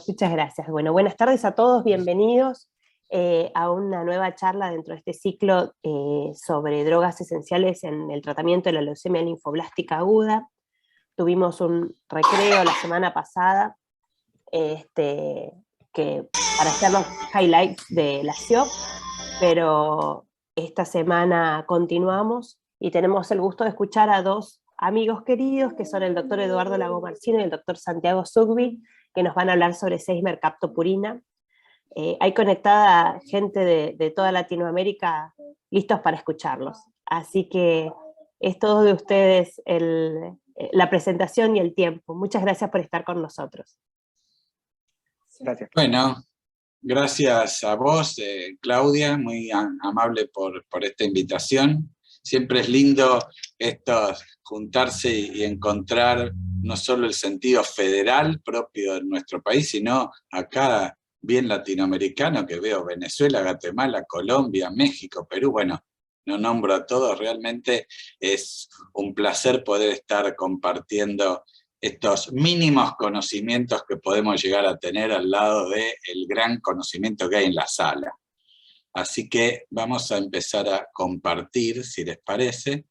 Muchas gracias. Bueno, buenas tardes a todos, bienvenidos a una nueva charla dentro de este ciclo sobre drogas esenciales en el tratamiento de la leucemia linfoblástica aguda. Tuvimos un recreo la semana pasada para hacer los highlights de la SIOP, pero esta semana continuamos y tenemos el gusto de escuchar a dos amigos queridos, que son el doctor Eduardo Lago Marcino y el doctor Santiago Zugby, que nos van a hablar sobre seismercaptopurina. Hay conectada gente de toda Latinoamérica listos para escucharlos. Así que es todo de ustedes la presentación y el tiempo. Muchas gracias por estar con nosotros. Gracias. Bueno, gracias a vos, Claudia, muy amable por esta invitación. Siempre es lindo juntarse y encontrar no solo el sentido federal propio de nuestro país, sino acá bien latinoamericano, que veo Venezuela, Guatemala, Colombia, México, Perú. Bueno, no nombro a todos, realmente es un placer poder estar compartiendo estos mínimos conocimientos que podemos llegar a tener al lado del gran conocimiento que hay en la sala. Así que vamos a empezar a compartir, si les parece.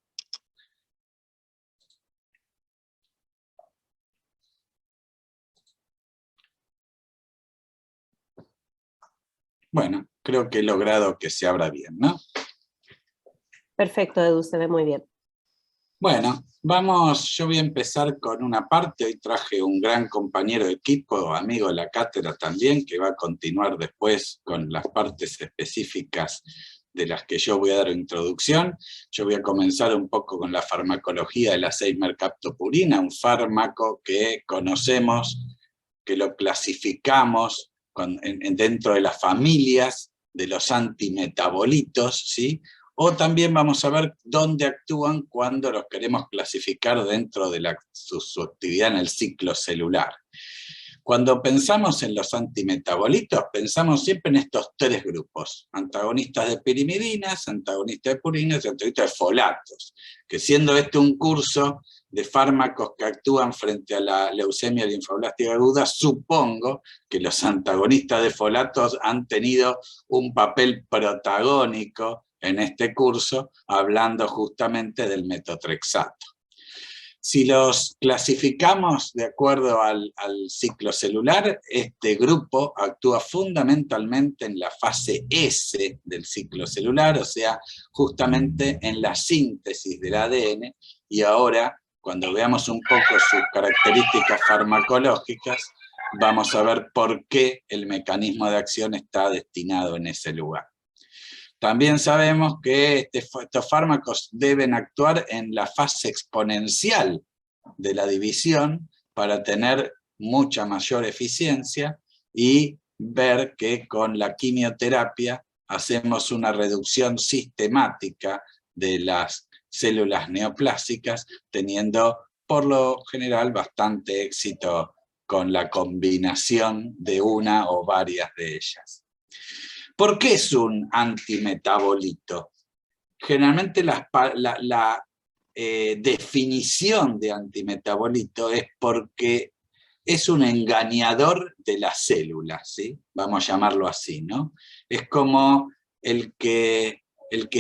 Bueno, creo que he logrado que se abra bien, ¿no? Perfecto, Edu, se ve muy bien. Bueno, yo voy a empezar con una parte. Hoy traje un gran compañero de equipo, amigo de la cátedra también, que va a continuar después con las partes específicas de las que yo voy a dar introducción. Yo voy a comenzar un poco con la farmacología de la seismercaptopurina, un fármaco que conocemos, que lo clasificamos dentro de las familias de los antimetabolitos, ¿sí? O también vamos a ver dónde actúan cuando los queremos clasificar dentro de su actividad en el ciclo celular. Cuando pensamos en los antimetabolitos, pensamos siempre en estos tres grupos: antagonistas de pirimidinas, antagonistas de purinas y antagonistas de folatos, que siendo este un curso de fármacos que actúan frente a la leucemia linfoblástica aguda, supongo que los antagonistas de folatos han tenido un papel protagónico en este curso, hablando justamente del metotrexato. Si los clasificamos de acuerdo al ciclo celular, este grupo actúa fundamentalmente en la fase S del ciclo celular, o sea, justamente en la síntesis del ADN, y ahora, cuando veamos un poco sus características farmacológicas, vamos a ver por qué el mecanismo de acción está destinado en ese lugar. También sabemos que estos fármacos deben actuar en la fase exponencial de la división para tener mucha mayor eficiencia y ver que con la quimioterapia hacemos una reducción sistemática de las células neoplásicas, teniendo por lo general bastante éxito con la combinación de una o varias de ellas. ¿Por qué es un antimetabolito? Generalmente la definición de antimetabolito es porque es un engañador de las células, ¿sí? Vamos a llamarlo así, ¿no? Es como el que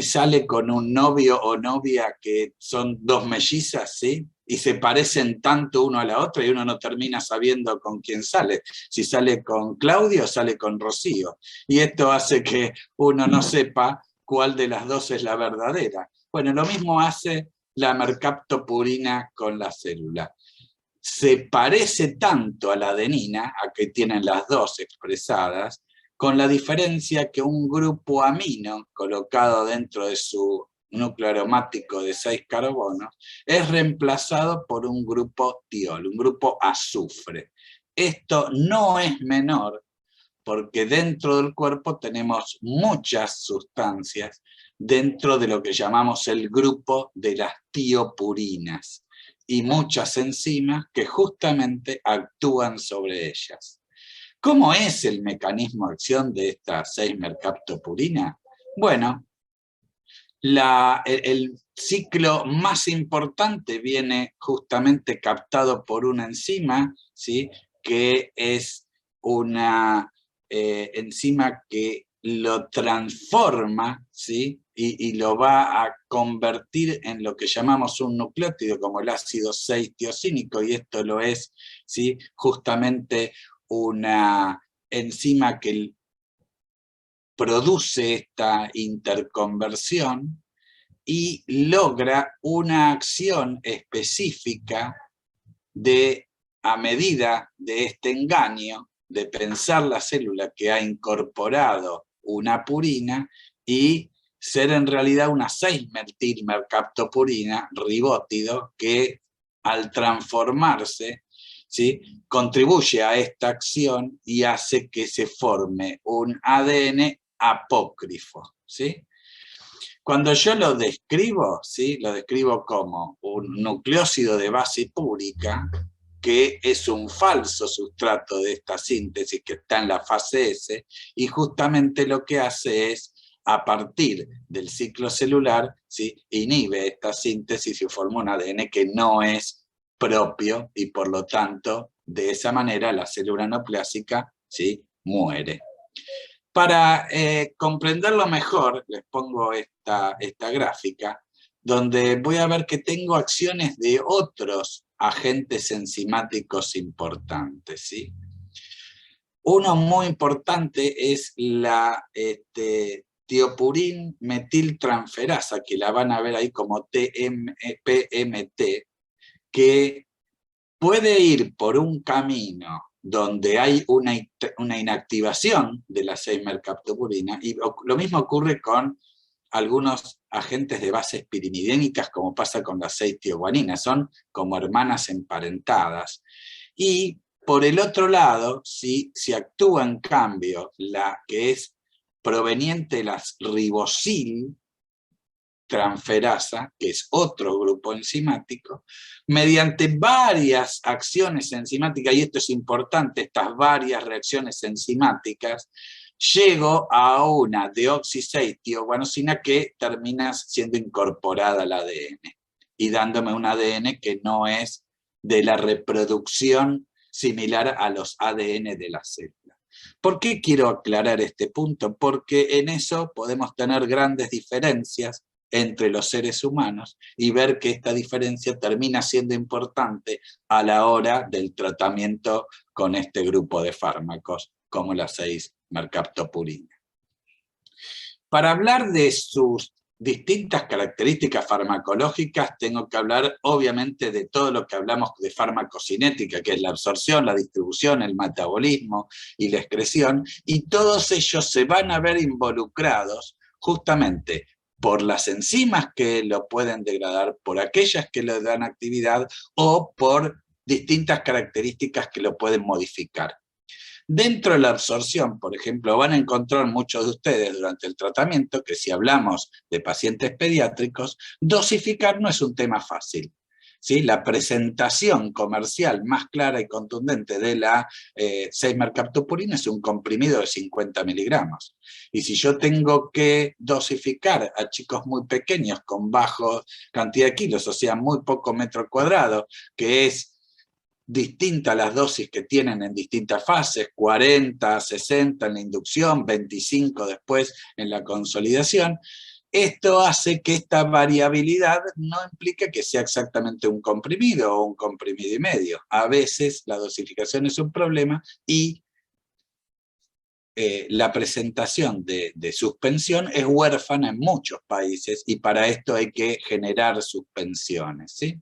sale con un novio o novia que son dos mellizas, ¿sí? Y se parecen tanto uno a la otra y uno no termina sabiendo con quién sale. Si sale con Claudio o sale con Rocío. Y esto hace que uno no sepa cuál de las dos es la verdadera. Bueno, lo mismo hace la mercaptopurina con la célula. Se parece tanto a la adenina, a que tienen las dos expresadas, con la diferencia que un grupo amino colocado dentro de su núcleo aromático de 6 carbonos es reemplazado por un grupo tiol, un grupo azufre. Esto no es menor porque dentro del cuerpo tenemos muchas sustancias dentro de lo que llamamos el grupo de las tiopurinas y muchas enzimas que justamente actúan sobre ellas. ¿Cómo es el mecanismo de acción de esta seismercaptopurina? Bueno, el ciclo más importante viene justamente captado por una enzima, ¿sí? Que es una enzima que lo transforma, ¿sí? Y lo va a convertir en lo que llamamos un nucleótido, como el ácido 6-tiosínico, y esto lo es, ¿sí? Justamente una enzima que produce esta interconversión y logra una acción específica a medida de este engaño, de pensar la célula que ha incorporado una purina y ser en realidad una 6-metilmercaptopurina ribótido que al transformarse, ¿sí?, contribuye a esta acción y hace que se forme un ADN apócrifo, ¿sí? Cuando yo lo describo, ¿sí?, lo describo como un nucleósido de base púrica, que es un falso sustrato de esta síntesis que está en la fase S, y justamente lo que hace es, a partir del ciclo celular, ¿sí?, inhibe esta síntesis y forma un ADN que no es propio, y por lo tanto, de esa manera, la célula neoplásica, ¿sí?, muere. Para comprenderlo mejor, les pongo esta gráfica, donde voy a ver que tengo acciones de otros agentes enzimáticos importantes, ¿sí? Uno muy importante es la tiopurin metiltransferasa, que la van a ver ahí como PMT, que puede ir por un camino donde hay una inactivación de la 6-mercaptopurina, y lo mismo ocurre con algunos agentes de bases pirimidénicas, como pasa con las 6-tioguanina, son como hermanas emparentadas. Y por el otro lado, si actúa en cambio la que es proveniente de las ribosil transferasa, que es otro grupo enzimático, mediante varias acciones enzimáticas, y esto es importante, estas varias reacciones enzimáticas, llego a una deoxi-6-tioguanosina que termina siendo incorporada al ADN, y dándome un ADN que no es de la reproducción similar a los ADN de la célula. ¿Por qué quiero aclarar este punto? Porque en eso podemos tener grandes diferencias entre los seres humanos y ver que esta diferencia termina siendo importante a la hora del tratamiento con este grupo de fármacos, como la 6-mercaptopurina. Para hablar de sus distintas características farmacológicas, tengo que hablar obviamente de todo lo que hablamos de farmacocinética, que es la absorción, la distribución, el metabolismo y la excreción, y todos ellos se van a ver involucrados justamente por las enzimas que lo pueden degradar, por aquellas que le dan actividad o por distintas características que lo pueden modificar. Dentro de la absorción, por ejemplo, van a encontrar muchos de ustedes durante el tratamiento que si hablamos de pacientes pediátricos, dosificar no es un tema fácil, ¿sí? La presentación comercial más clara y contundente de la 6-mercaptopurina es un comprimido de 50 miligramos. Y si yo tengo que dosificar a chicos muy pequeños con baja cantidad de kilos, o sea, muy poco metro cuadrado, que es distinta a las dosis que tienen en distintas fases, 40, 60 en la inducción, 25 después en la consolidación, esto hace que esta variabilidad no implique que sea exactamente un comprimido o un comprimido y medio. A veces la dosificación es un problema y la presentación de suspensión es huérfana en muchos países y para esto hay que generar suspensiones, ¿sí?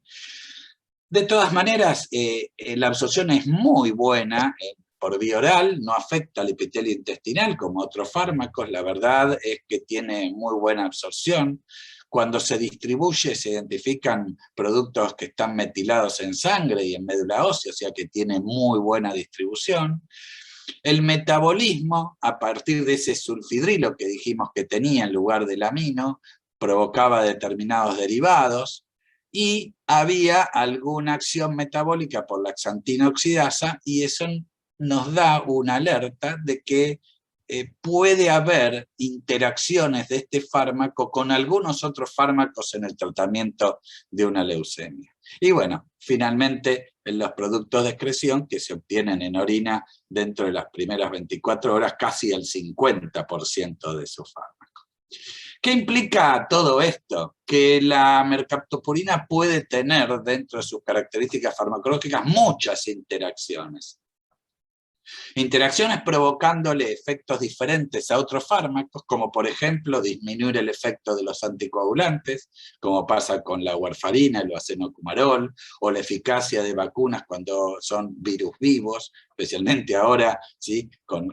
De todas maneras, la absorción es muy buena por vía oral, no afecta al epitelio intestinal como otros fármacos, la verdad es que tiene muy buena absorción. Cuando se distribuye se identifican productos que están metilados en sangre y en médula ósea, o sea que tiene muy buena distribución. El metabolismo, a partir de ese sulfidrilo que dijimos que tenía en lugar del amino, provocaba determinados derivados, y había alguna acción metabólica por la xantina oxidasa, y eso nos da una alerta de que puede haber interacciones de este fármaco con algunos otros fármacos en el tratamiento de una leucemia. Y bueno, finalmente, en los productos de excreción que se obtienen en orina dentro de las primeras 24 horas, casi el 50% de su fármaco. ¿Qué implica todo esto? Que la mercaptopurina puede tener dentro de sus características farmacológicas muchas interacciones. Interacciones provocándole efectos diferentes a otros fármacos, como por ejemplo disminuir el efecto de los anticoagulantes, como pasa con la warfarina, el acenocumarol, o la eficacia de vacunas cuando son virus vivos, especialmente ahora, ¿sí?, con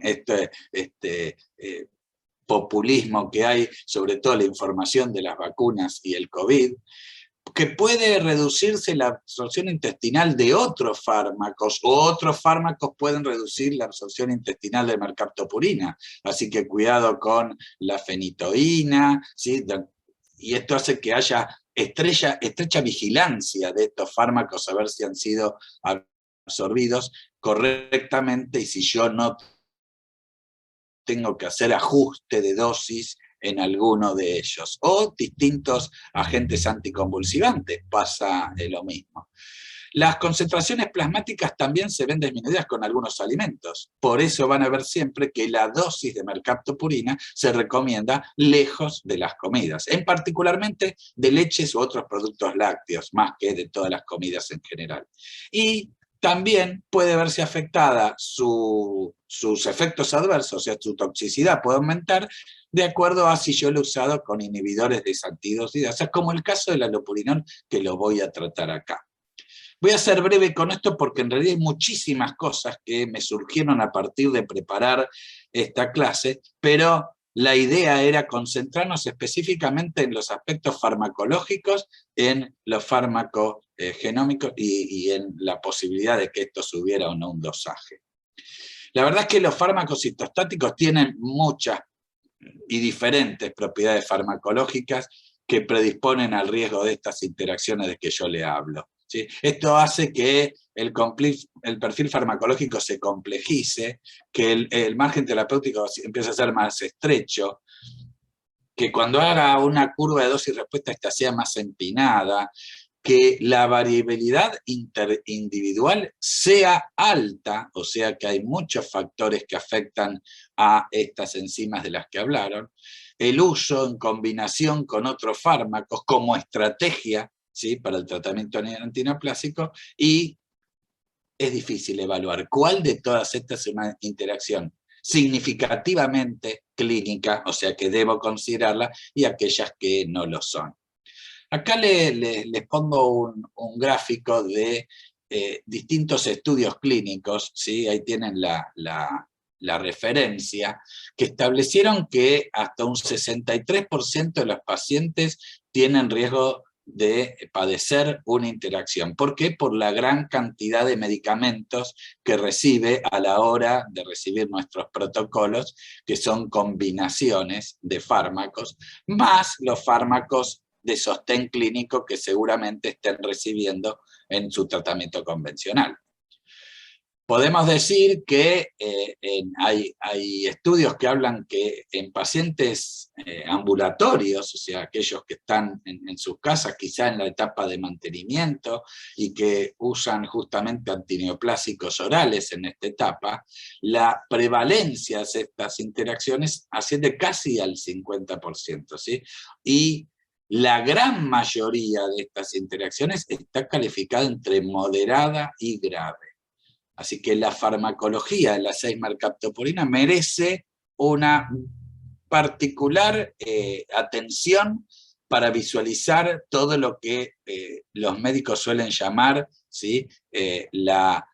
populismo que hay, sobre todo la información de las vacunas y el COVID, que puede reducirse la absorción intestinal de otros fármacos, o otros fármacos pueden reducir la absorción intestinal de mercaptopurina. Así que cuidado con la fenitoína, ¿sí? Y esto hace que haya estrecha vigilancia de estos fármacos, a ver si han sido absorbidos correctamente, y si yo no tengo que hacer ajuste de dosis en alguno de ellos, o distintos agentes anticonvulsivantes, pasa lo mismo. Las concentraciones plasmáticas también se ven disminuidas con algunos alimentos, por eso van a ver siempre que la dosis de mercaptopurina se recomienda lejos de las comidas, en particularmente de leches u otros productos lácteos, más que de todas las comidas en general. Y también puede verse afectada sus efectos adversos, o sea, su toxicidad puede aumentar de acuerdo a si yo lo he usado con inhibidores de esa antidosidasa, como el caso del allopurinol, que lo voy a tratar acá. Voy a ser breve con esto porque en realidad hay muchísimas cosas que me surgieron a partir de preparar esta clase, pero la idea era concentrarnos específicamente en los aspectos farmacológicos, en los fármacos genómicos y en la posibilidad de que esto subiera o no un dosaje. La verdad es que los fármacos citostáticos tienen muchas y diferentes propiedades farmacológicas que predisponen al riesgo de estas interacciones de que yo le hablo, ¿sí? Esto hace que el perfil farmacológico se complejice, que el margen terapéutico empiece a ser más estrecho, que cuando haga una curva de dosis-respuesta esta sea más empinada, que la variabilidad interindividual sea alta, o sea que hay muchos factores que afectan a estas enzimas de las que hablaron, el uso en combinación con otros fármacos como estrategia, ¿sí?, para el tratamiento antineoplásico, y es difícil evaluar cuál de todas estas es una interacción significativamente clínica, o sea que debo considerarla, y aquellas que no lo son. Acá les pongo un gráfico de distintos estudios clínicos, ¿sí? Ahí tienen la referencia, que establecieron que hasta un 63% de los pacientes tienen riesgo de padecer una interacción. ¿Por qué? Por la gran cantidad de medicamentos que recibe a la hora de recibir nuestros protocolos, que son combinaciones de fármacos, más los fármacos de sostén clínico que seguramente estén recibiendo en su tratamiento convencional. Podemos decir que hay estudios que hablan que en pacientes ambulatorios, o sea, aquellos que están en sus casas, quizá en la etapa de mantenimiento, y que usan justamente antineoplásicos orales en esta etapa, la prevalencia de estas interacciones asciende casi al 50%, ¿sí? Y la gran mayoría de estas interacciones está calificada entre moderada y grave. Así que la farmacología de la 6-mercaptopurina merece una particular atención para visualizar todo lo que los médicos suelen llamar, ¿sí?, la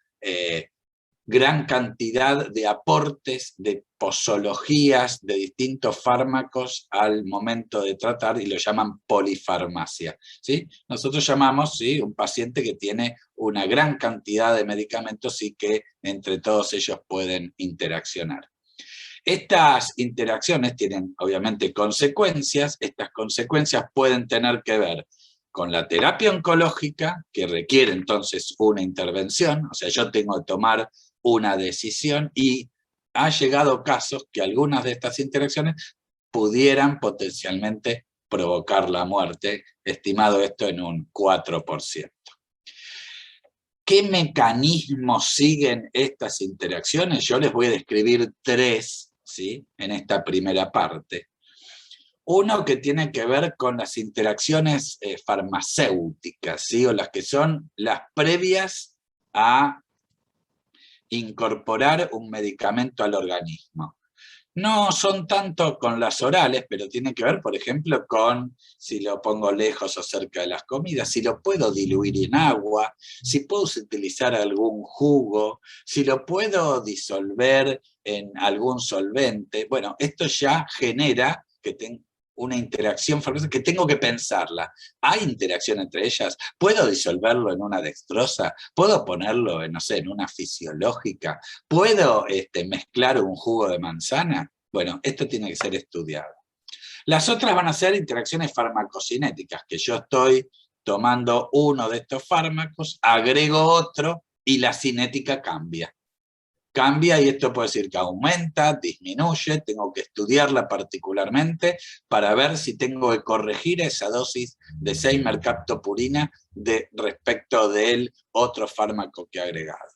gran cantidad de aportes, de posologías, de distintos fármacos al momento de tratar, y lo llaman polifarmacia, ¿sí? Nosotros llamamos, ¿sí?, un paciente que tiene una gran cantidad de medicamentos y que entre todos ellos pueden interaccionar. Estas interacciones tienen obviamente consecuencias. Estas consecuencias pueden tener que ver con la terapia oncológica, que requiere entonces una intervención, o sea, yo tengo que tomar una decisión, y ha llegado casos que algunas de estas interacciones pudieran potencialmente provocar la muerte, estimado esto en un 4%. ¿Qué mecanismos siguen estas interacciones? Yo les voy a describir 3, ¿sí?, en esta primera parte. Uno que tiene que ver con las interacciones farmacéuticas, ¿sí?, o las que son las previas a incorporar un medicamento al organismo. No son tanto con las orales, pero tienen que ver, por ejemplo, con si lo pongo lejos o cerca de las comidas, si lo puedo diluir en agua, si puedo utilizar algún jugo, si lo puedo disolver en algún solvente. Bueno, esto ya genera que tengo una interacción farmacéutica que tengo que pensarla. ¿Hay interacción entre ellas? ¿Puedo disolverlo en una dextrosa? ¿Puedo ponerlo en, no sé, en una fisiológica? ¿Puedo mezclar un jugo de manzana? Bueno, esto tiene que ser estudiado. Las otras van a ser interacciones farmacocinéticas, que yo estoy tomando uno de estos fármacos, agrego otro y la cinética cambia. Cambia y esto puede decir que aumenta, disminuye, tengo que estudiarla particularmente para ver si tengo que corregir esa dosis de 6-mercaptopurina respecto del otro fármaco que he agregado.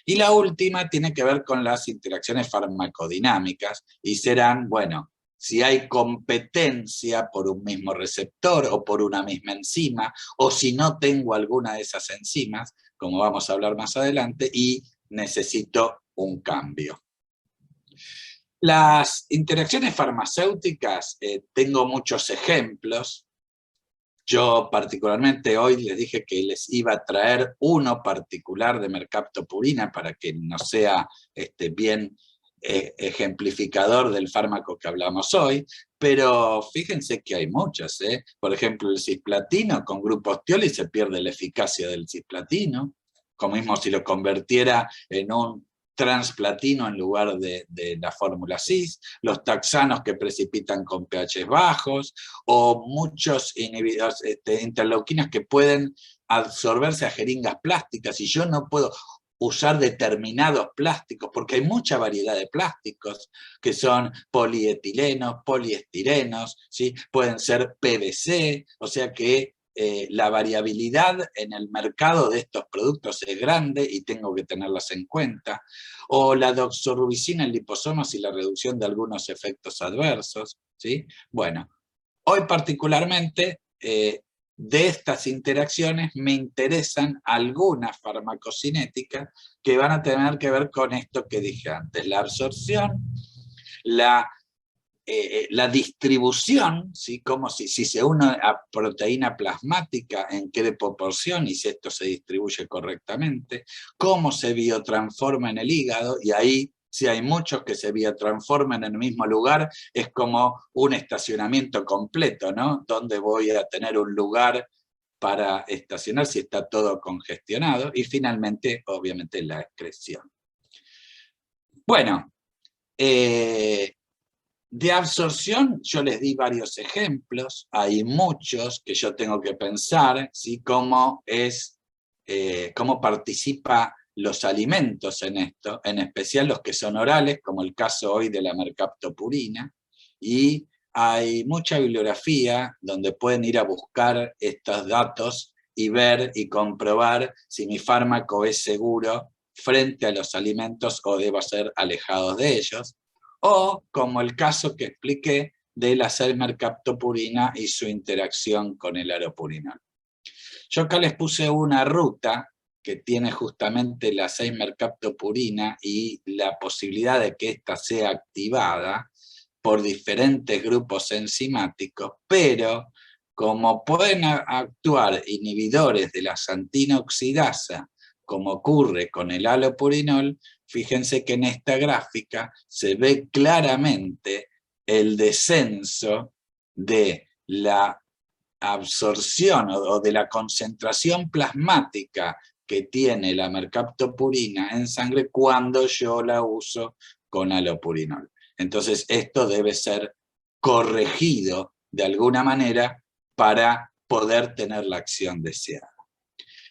Y la última tiene que ver con las interacciones farmacodinámicas y serán, bueno, si hay competencia por un mismo receptor o por una misma enzima, o si no tengo alguna de esas enzimas, como vamos a hablar más adelante, y necesito un cambio. Las interacciones farmacéuticas, tengo muchos ejemplos. Yo particularmente hoy les dije que les iba a traer uno particular de mercaptopurina para que no sea bien ejemplificador del fármaco que hablamos hoy, pero fíjense que hay muchas. Por ejemplo, el cisplatino con grupo ostiol y se pierde la eficacia del cisplatino, como mismo si lo convirtiera en un transplatino en lugar de la fórmula cis, los taxanos que precipitan con pH bajos, o muchos inhibidores, interleuquinas que pueden absorberse a jeringas plásticas, y yo no puedo usar determinados plásticos, porque hay mucha variedad de plásticos, que son polietilenos, poliestirenos, ¿sí? Pueden ser PVC, o sea que la variabilidad en el mercado de estos productos es grande y tengo que tenerlas en cuenta. O la doxorubicina en liposomas y la reducción de algunos efectos adversos, ¿sí? Bueno, hoy particularmente de estas interacciones me interesan algunas farmacocinéticas que van a tener que ver con esto que dije antes, la absorción, la distribución, ¿sí? Como si se une a proteína plasmática, en qué proporción y si esto se distribuye correctamente, cómo se biotransforma en el hígado, y ahí si hay muchos que se biotransforman en el mismo lugar, es como un estacionamiento completo, ¿no? ¿Dónde voy a tener un lugar para estacionar si está todo congestionado? Y finalmente, obviamente, la excreción. Bueno, de absorción yo les di varios ejemplos, hay muchos que yo tengo que pensar, ¿sí? Cómo participa los alimentos en esto, en especial los que son orales, como el caso hoy de la mercaptopurina, y hay mucha bibliografía donde pueden ir a buscar estos datos y ver y comprobar si mi fármaco es seguro frente a los alimentos o debo ser alejados de ellos, o como el caso que expliqué de la 6-mercaptopurina y su interacción con el aropurinol. Yo acá les puse una ruta que tiene justamente la 6-mercaptopurina y la posibilidad de que ésta sea activada por diferentes grupos enzimáticos, pero como pueden actuar inhibidores de la xantina oxidasa, como ocurre con el alopurinol, fíjense que en esta gráfica se ve claramente el descenso de la absorción o de la concentración plasmática que tiene la mercaptopurina en sangre cuando yo la uso con alopurinol. Entonces esto debe ser corregido de alguna manera para poder tener la acción deseada.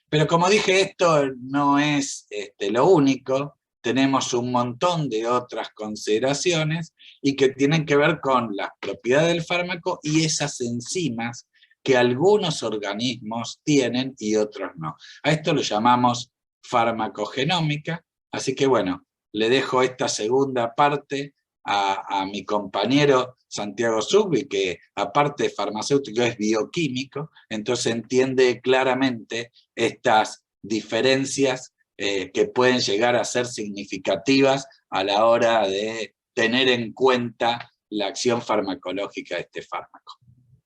Pero como dije, esto no es lo único, tenemos un montón de otras consideraciones y que tienen que ver con las propiedades del fármaco y esas enzimas que algunos organismos tienen y otros no. A esto lo llamamos farmacogenómica. Así que bueno, le dejo esta segunda parte a mi compañero Santiago Zugbi, que aparte de farmacéutico es bioquímico, entonces entiende claramente estas diferencias que pueden llegar a ser significativas a la hora de tener en cuenta la acción farmacológica de este fármaco.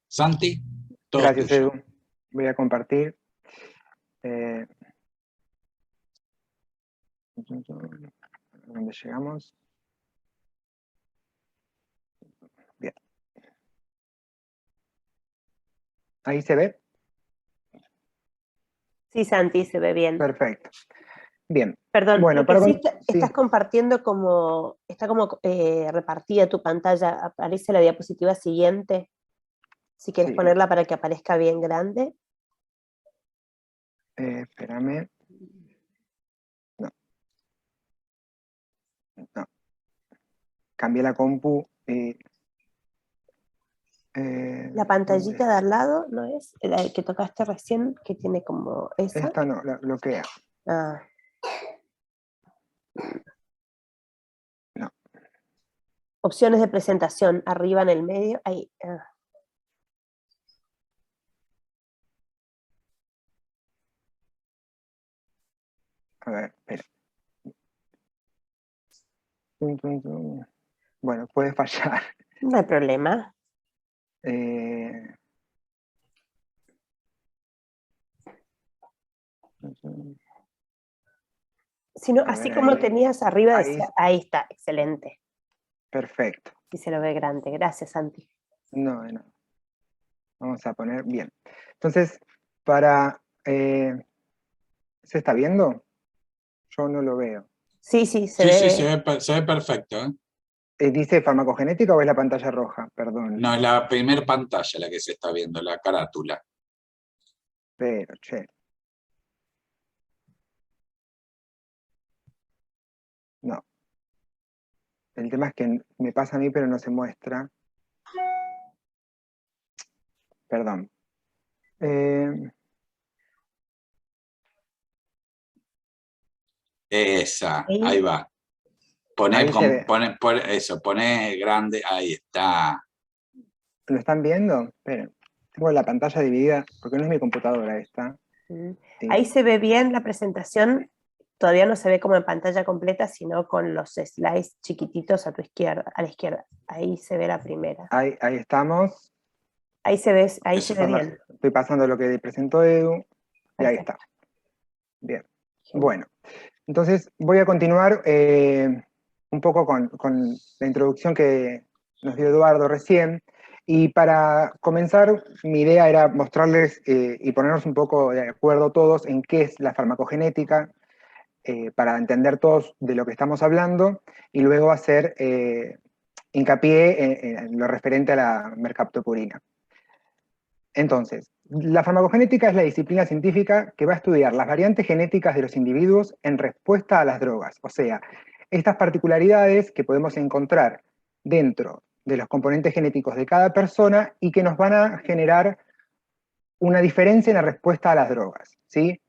Santi, todo Gracias, tuyo. Edu. Voy a compartir. ¿Dónde llegamos? Bien. ¿Ahí se ve? Sí, Santi, se ve bien. Perfecto. Bien. Perdón, Bueno, lo que para sí sí. estás compartiendo como, está como repartida tu pantalla, aparece la diapositiva siguiente, si quieres Sí. ponerla para que aparezca bien grande. Espérame. No. No. Cambié la compu. La pantallita de al lado, ¿no es? La que tocaste recién, que tiene como esa. Esta no, la bloquea. Ah. No. Opciones de presentación, arriba en el medio, ahí. Ah. A ver, espera. Bueno, puede fallar. No hay problema. Sino, así ver, como ahí. tenías arriba, Ahí. decía, ahí está, excelente. Perfecto. Y se lo ve grande. Gracias, Santi. No, no. Vamos a poner bien. Entonces, para... ¿se está viendo? Yo no lo veo. Sí, sí, se Sí, ve. sí, se ve perfecto. ¿Dice farmacogenética o es la pantalla roja? Perdón. No, es la primera pantalla la que se está viendo, la carátula. Pero, che. No. El tema es que me pasa a mí, pero no se muestra. Perdón. Esa, ahí va. Poné, Ahí se ve. poné grande, ahí está. ¿Lo están viendo? Esperen. Tengo la pantalla dividida, porque no es mi computadora esta. Sí. Ahí se ve bien la presentación, todavía no se ve como en pantalla completa, sino con los slides chiquititos a tu izquierda, a la izquierda. Ahí se ve la primera. Ahí estamos. Ahí se ve bien. Estoy pasando lo que presentó Edu. Y ahí está. Bien. Bueno. Entonces voy a continuar un poco con la introducción que nos dio Eduardo recién. Y para comenzar, mi idea era mostrarles y ponernos un poco de acuerdo todos en qué es la farmacogenética, para entender todos de lo que estamos hablando, y luego hacer hincapié en lo referente a la mercaptopurina. Entonces, la farmacogenética es la disciplina científica que va a estudiar las variantes genéticas de los individuos en respuesta a las drogas, o sea, estas particularidades que podemos encontrar dentro de los componentes genéticos de cada persona y que nos van a generar una diferencia en la respuesta a las drogas, ¿sí?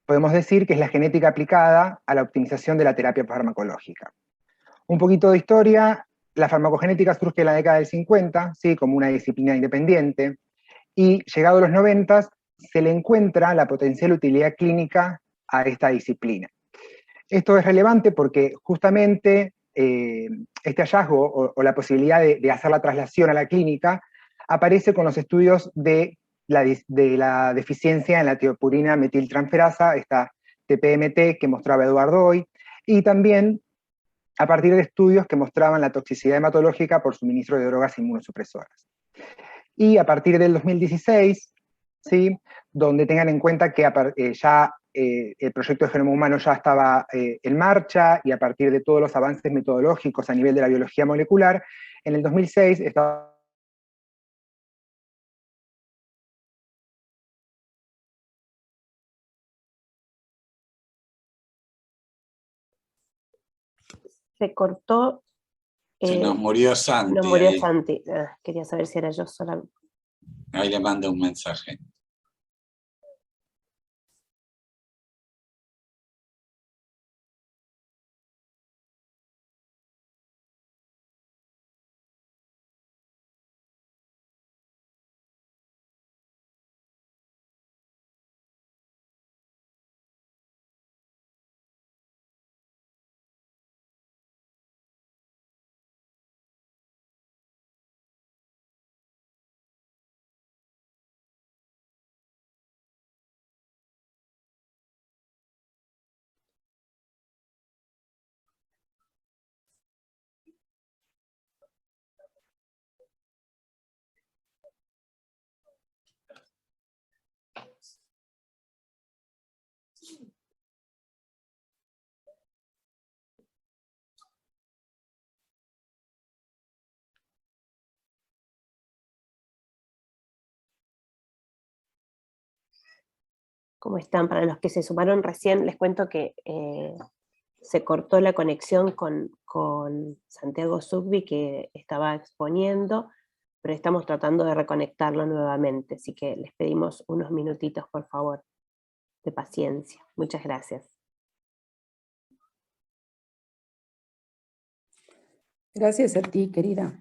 Podemos decir que es la genética aplicada a la optimización de la terapia farmacológica. Un poquito de historia: la farmacogenética surge en la década del 50, ¿sí? Como una disciplina independiente, y llegado a los 90 se le encuentra la potencial utilidad clínica a esta disciplina. Esto es relevante porque justamente este hallazgo o la posibilidad de hacer la traslación a la clínica aparece con los estudios de la deficiencia en la tiopurina metiltransferasa, esta TPMT que mostraba Eduardo hoy, y también a partir de estudios que mostraban la toxicidad hematológica por suministro de drogas inmunosupresoras. Y a partir del 2016, ¿sí? Donde tengan en cuenta que ya el proyecto de genoma humano ya estaba en marcha, y a partir de todos los avances metodológicos a nivel de la biología molecular, en el 2006 estaba... Se cortó. Se nos murió Santi. Nos murió ahí. Santi. Quería saber si era yo sola. Ahí le mando un mensaje. ¿Cómo están? Para los que se sumaron recién, les cuento que se cortó la conexión con Santiago Zugby, que estaba exponiendo, pero estamos tratando de reconectarlo nuevamente, así que les pedimos unos minutitos, por favor, de paciencia. Muchas gracias. Gracias a ti, querida.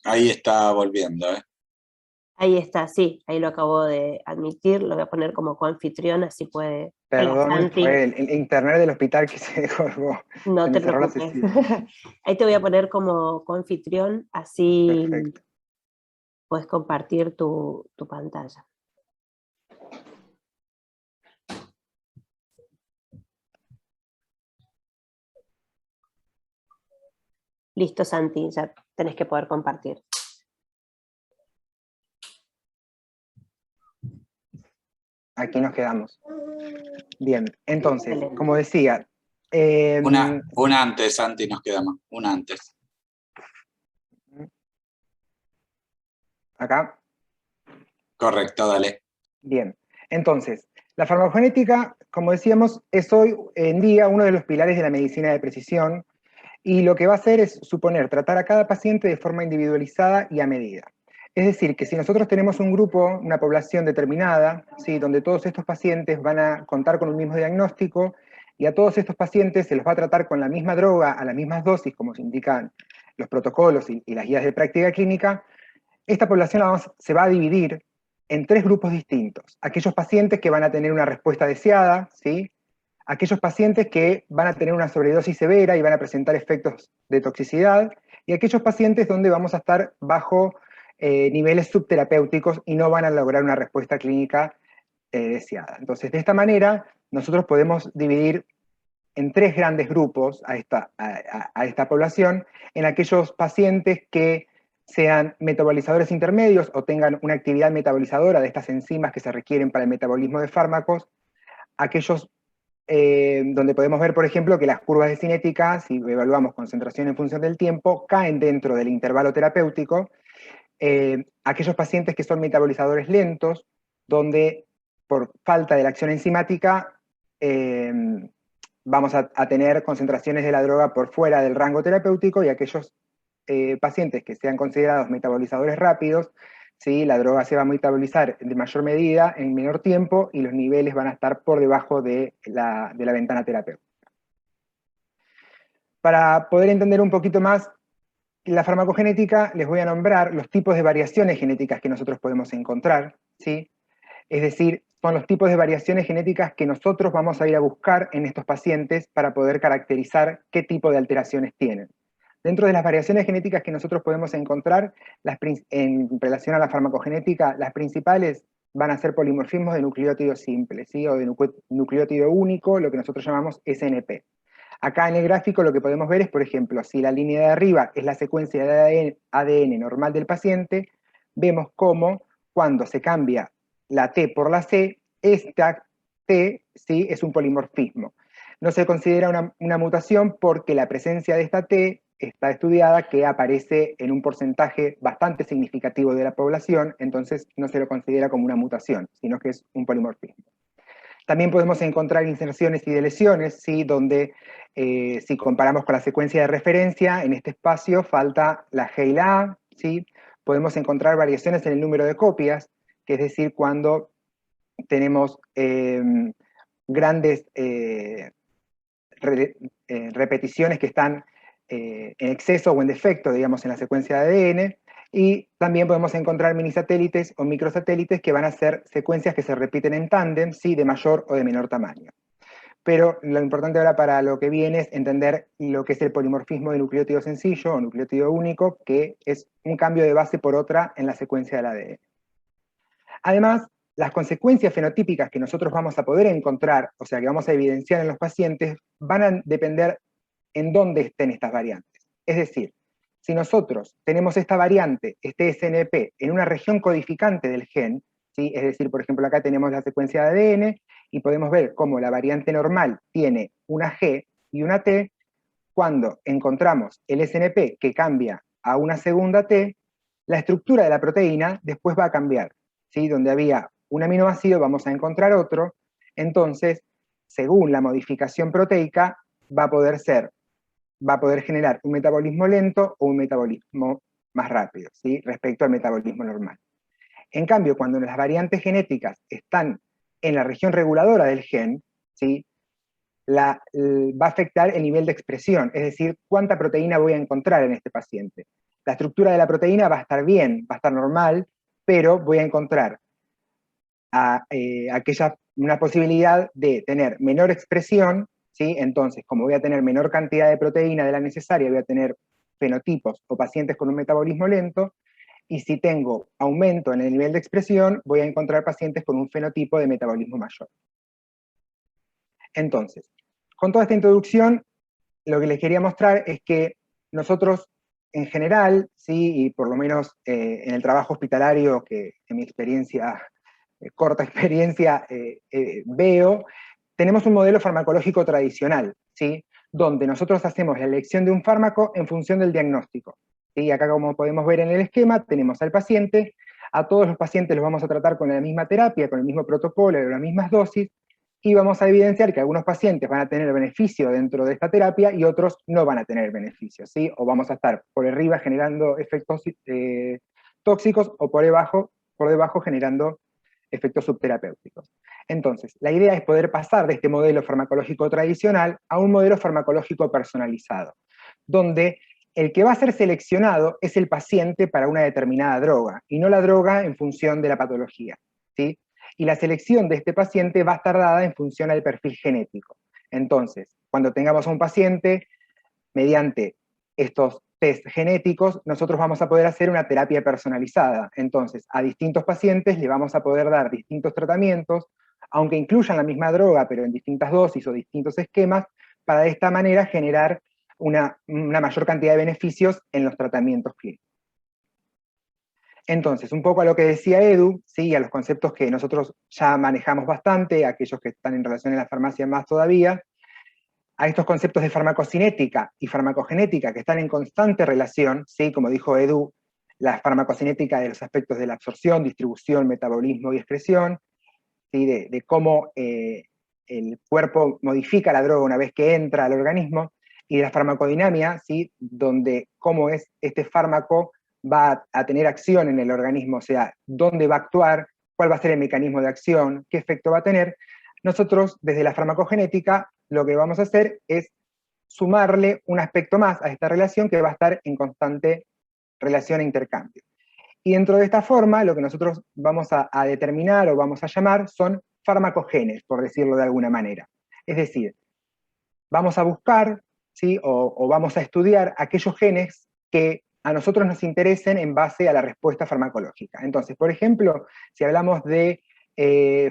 Ahí está volviendo, ¿eh? Ahí está, sí, ahí lo acabo de admitir, lo voy a poner como coanfitrión, así puede... Hola, Perdón, Santi. fue el internet del hospital que se colgó. No Se te me cerró la preocupes. sesión. Ahí te voy a poner como coanfitrión, así Perfecto. puedes compartir tu pantalla. Listo, Santi, ya tenés que poder compartir. Aquí nos quedamos. Bien, entonces, Excelente. como decía... Una antes, Santi, nos quedamos. Una antes. Acá. Correcto, dale. Bien, entonces, la farmacogenética, como decíamos, es hoy en día uno de los pilares de la medicina de precisión, y lo que va a hacer es suponer tratar a cada paciente de forma individualizada y a medida. Es decir, que si nosotros tenemos un grupo, una población determinada, ¿sí?, donde todos estos pacientes van a contar con un mismo diagnóstico, y a todos estos pacientes se los va a tratar con la misma droga, a las mismas dosis, como se indican los protocolos y las guías de práctica clínica, esta población se va a dividir en 3 grupos distintos. Aquellos pacientes que van a tener una respuesta deseada, ¿sí?, aquellos pacientes que van a tener una sobredosis severa y van a presentar efectos de toxicidad, y aquellos pacientes donde vamos a estar bajo niveles subterapéuticos y no van a lograr una respuesta clínica deseada. Entonces, de esta manera, nosotros podemos dividir en 3 grandes grupos a esta población, en aquellos pacientes que sean metabolizadores intermedios o tengan una actividad metabolizadora de estas enzimas que se requieren para el metabolismo de fármacos, aquellos donde podemos ver, por ejemplo, que las curvas de cinética, si evaluamos concentración en función del tiempo, caen dentro del intervalo terapéutico. Aquellos pacientes que son metabolizadores lentos, donde por falta de la acción enzimática vamos a tener concentraciones de la droga por fuera del rango terapéutico, y aquellos pacientes que sean considerados metabolizadores rápidos, ¿sí?, la droga se va a metabolizar de mayor medida, en menor tiempo, y los niveles van a estar por debajo de la ventana terapéutica. Para poder entender un poquito más la farmacogenética, les voy a nombrar los tipos de variaciones genéticas que nosotros podemos encontrar, ¿sí? Es decir, son los tipos de variaciones genéticas que nosotros vamos a ir a buscar en estos pacientes para poder caracterizar qué tipo de alteraciones tienen. Dentro de las variaciones genéticas que nosotros podemos encontrar en relación a la farmacogenética, las principales van a ser polimorfismos de nucleótido simple, ¿sí?, o de nucleótido único, lo que nosotros llamamos SNP. Acá en el gráfico lo que podemos ver es, por ejemplo, si la línea de arriba es la secuencia de ADN normal del paciente, vemos cómo cuando se cambia la T por la C, esta T, ¿sí?, es un polimorfismo. No se considera una mutación porque la presencia de esta T está estudiada que aparece en un porcentaje bastante significativo de la población, entonces no se lo considera como una mutación, sino que es un polimorfismo. También podemos encontrar inserciones y deleciones, ¿sí?, donde si comparamos con la secuencia de referencia, en este espacio falta la G y la A, ¿sí? Podemos encontrar variaciones en el número de copias, que es decir, cuando tenemos grandes repeticiones que están en exceso o en defecto, digamos, en la secuencia de ADN, y también podemos encontrar minisatélites o microsatélites que van a ser secuencias que se repiten en tándem, ¿sí?, de mayor o de menor tamaño. Pero lo importante ahora para lo que viene es entender lo que es el polimorfismo de nucleótido sencillo o nucleótido único, que es un cambio de base por otra en la secuencia del ADN. Además, las consecuencias fenotípicas que nosotros vamos a poder encontrar, o sea, que vamos a evidenciar en los pacientes, van a depender en dónde estén estas variantes. Es decir, si nosotros tenemos esta variante, este SNP, en una región codificante del gen, ¿sí? Es decir, por ejemplo, acá tenemos la secuencia de ADN, y podemos ver cómo la variante normal tiene una G y una T. Cuando encontramos el SNP que cambia a una segunda T, la estructura de la proteína después va a cambiar, ¿sí? Donde había un aminoácido vamos a encontrar otro, entonces, según la modificación proteica, va a poder generar un metabolismo lento o un metabolismo más rápido, ¿sí? Respecto al metabolismo normal. En cambio, cuando las variantes genéticas están en la región reguladora del gen, ¿sí? Va a afectar el nivel de expresión, es decir, cuánta proteína voy a encontrar en este paciente. La estructura de la proteína va a estar bien, va a estar normal, pero voy a encontrar una posibilidad de tener menor expresión, ¿sí? Entonces, como voy a tener menor cantidad de proteína de la necesaria, voy a tener fenotipos o pacientes con un metabolismo lento, y si tengo aumento en el nivel de expresión, voy a encontrar pacientes con un fenotipo de metabolismo mayor. Entonces, con toda esta introducción, lo que les quería mostrar es que nosotros, en general, ¿sí? Y por lo menos en el trabajo hospitalario, que en mi experiencia, corta experiencia, veo, tenemos un modelo farmacológico tradicional, ¿sí? Donde nosotros hacemos la elección de un fármaco en función del diagnóstico. ¿Sí? Acá, como podemos ver en el esquema, tenemos al paciente, a todos los pacientes los vamos a tratar con la misma terapia, con el mismo protocolo, las mismas dosis, y vamos a evidenciar que algunos pacientes van a tener beneficio dentro de esta terapia y otros no van a tener beneficio, ¿sí? O vamos a estar por arriba generando efectos tóxicos, o por debajo generando efectos subterapéuticos. Entonces, la idea es poder pasar de este modelo farmacológico tradicional a un modelo farmacológico personalizado, donde el que va a ser seleccionado es el paciente para una determinada droga, y no la droga en función de la patología, ¿sí? Y la selección de este paciente va a estar dada en función al perfil genético. Entonces, cuando tengamos a un paciente, mediante estos test genéticos, nosotros vamos a poder hacer una terapia personalizada. Entonces, a distintos pacientes le vamos a poder dar distintos tratamientos, aunque incluyan la misma droga, pero en distintas dosis o distintos esquemas, para de esta manera generar una mayor cantidad de beneficios en los tratamientos clínicos. Entonces, un poco a lo que decía Edu, ¿sí? A los conceptos que nosotros ya manejamos bastante, aquellos que están en relación a la farmacia más todavía, a estos conceptos de farmacocinética y farmacogenética que están en constante relación, ¿sí? Como dijo Edu, la farmacocinética de los aspectos de la absorción, distribución, metabolismo y excreción, ¿sí? De cómo el cuerpo modifica la droga una vez que entra al organismo, y de la farmacodinamia, ¿sí? Donde cómo es este fármaco va a tener acción en el organismo, o sea, dónde va a actuar, cuál va a ser el mecanismo de acción, qué efecto va a tener. Nosotros, desde la farmacogenética, lo que vamos a hacer es sumarle un aspecto más a esta relación que va a estar en constante relación e intercambio. Y dentro de esta forma, lo que nosotros vamos a determinar o vamos a llamar son farmacogenes, por decirlo de alguna manera. Es decir, vamos a buscar, ¿sí? o vamos a estudiar aquellos genes que a nosotros nos interesen en base a la respuesta farmacológica. Entonces, por ejemplo, si hablamos de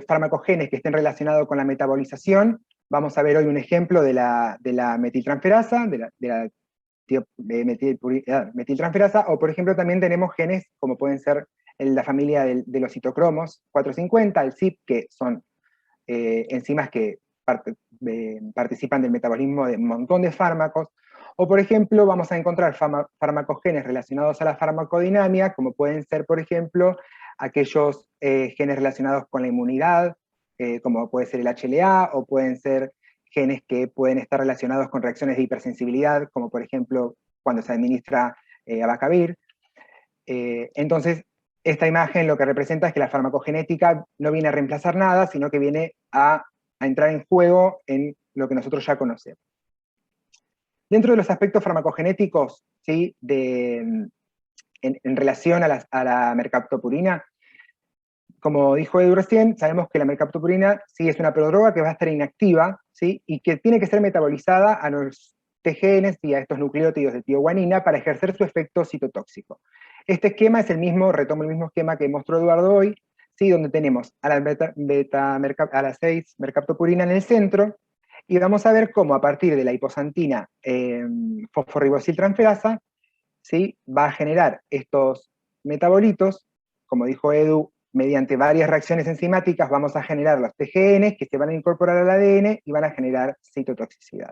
farmacogenes que estén relacionados con la metabolización, vamos a ver hoy un ejemplo de la metiltransferasa, metiltransferasa, o por ejemplo también tenemos genes como pueden ser la familia de los citocromos 450, el CYP, que son enzimas que participan del metabolismo de un montón de fármacos, o por ejemplo vamos a encontrar farmacogenes relacionados a la farmacodinamia, como pueden ser por ejemplo aquellos genes relacionados con la inmunidad, como puede ser el HLA, o pueden ser genes que pueden estar relacionados con reacciones de hipersensibilidad, como por ejemplo cuando se administra abacavir. Entonces, esta imagen lo que representa es que la farmacogenética no viene a reemplazar nada, sino que viene a entrar en juego en lo que nosotros ya conocemos. Dentro de los aspectos farmacogenéticos, ¿sí? en relación a la mercaptopurina, como dijo Edu recién, sabemos que la mercaptopurina sí es una prodroga que va a estar inactiva, ¿sí? Y que tiene que ser metabolizada a los TGNs y a estos nucleótidos de tioguanina para ejercer su efecto citotóxico. Este esquema es el mismo, retomo el mismo esquema que mostró Eduardo hoy, ¿sí? Donde tenemos a la 6-mercaptopurina en el centro, y vamos a ver cómo a partir de la hiposantina fosforibosiltransferasa, ¿sí? Va a generar estos metabolitos, como dijo Edu, mediante varias reacciones enzimáticas vamos a generar los TGN que se van a incorporar al ADN y van a generar citotoxicidad.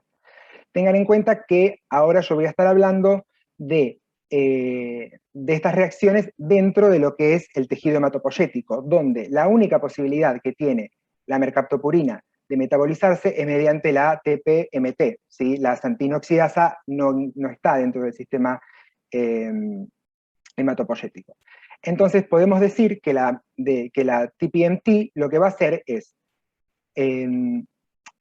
Tengan en cuenta que ahora yo voy a estar hablando de estas reacciones dentro de lo que es el tejido hematopoyético, donde la única posibilidad que tiene la mercaptopurina de metabolizarse es mediante la TPMT, ¿sí? La xantinoxidasa no está dentro del sistema hematopoyético. Entonces podemos decir que la TPMT lo que va a hacer es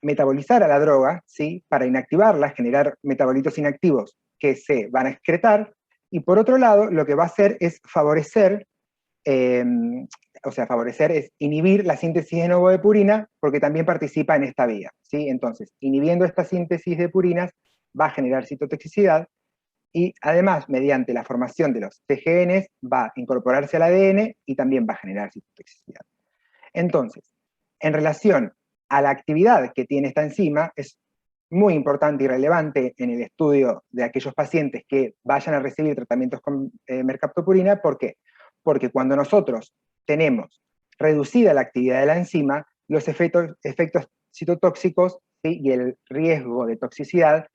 metabolizar a la droga, ¿sí? Para inactivarla, generar metabolitos inactivos que se van a excretar, y por otro lado, lo que va a hacer es favorecer, favorecer es inhibir la síntesis de nuevo de purina, porque también participa en esta vía, ¿sí? Entonces, inhibiendo esta síntesis de purinas, va a generar citotoxicidad, y además, mediante la formación de los TGNs, va a incorporarse al ADN y también va a generar citotoxicidad. Entonces, en relación a la actividad que tiene esta enzima, es muy importante y relevante en el estudio de aquellos pacientes que vayan a recibir tratamientos con mercaptopurina. ¿Por qué? Porque cuando nosotros tenemos reducida la actividad de la enzima, los efectos citotóxicos, ¿sí? Y el riesgo de toxicidad,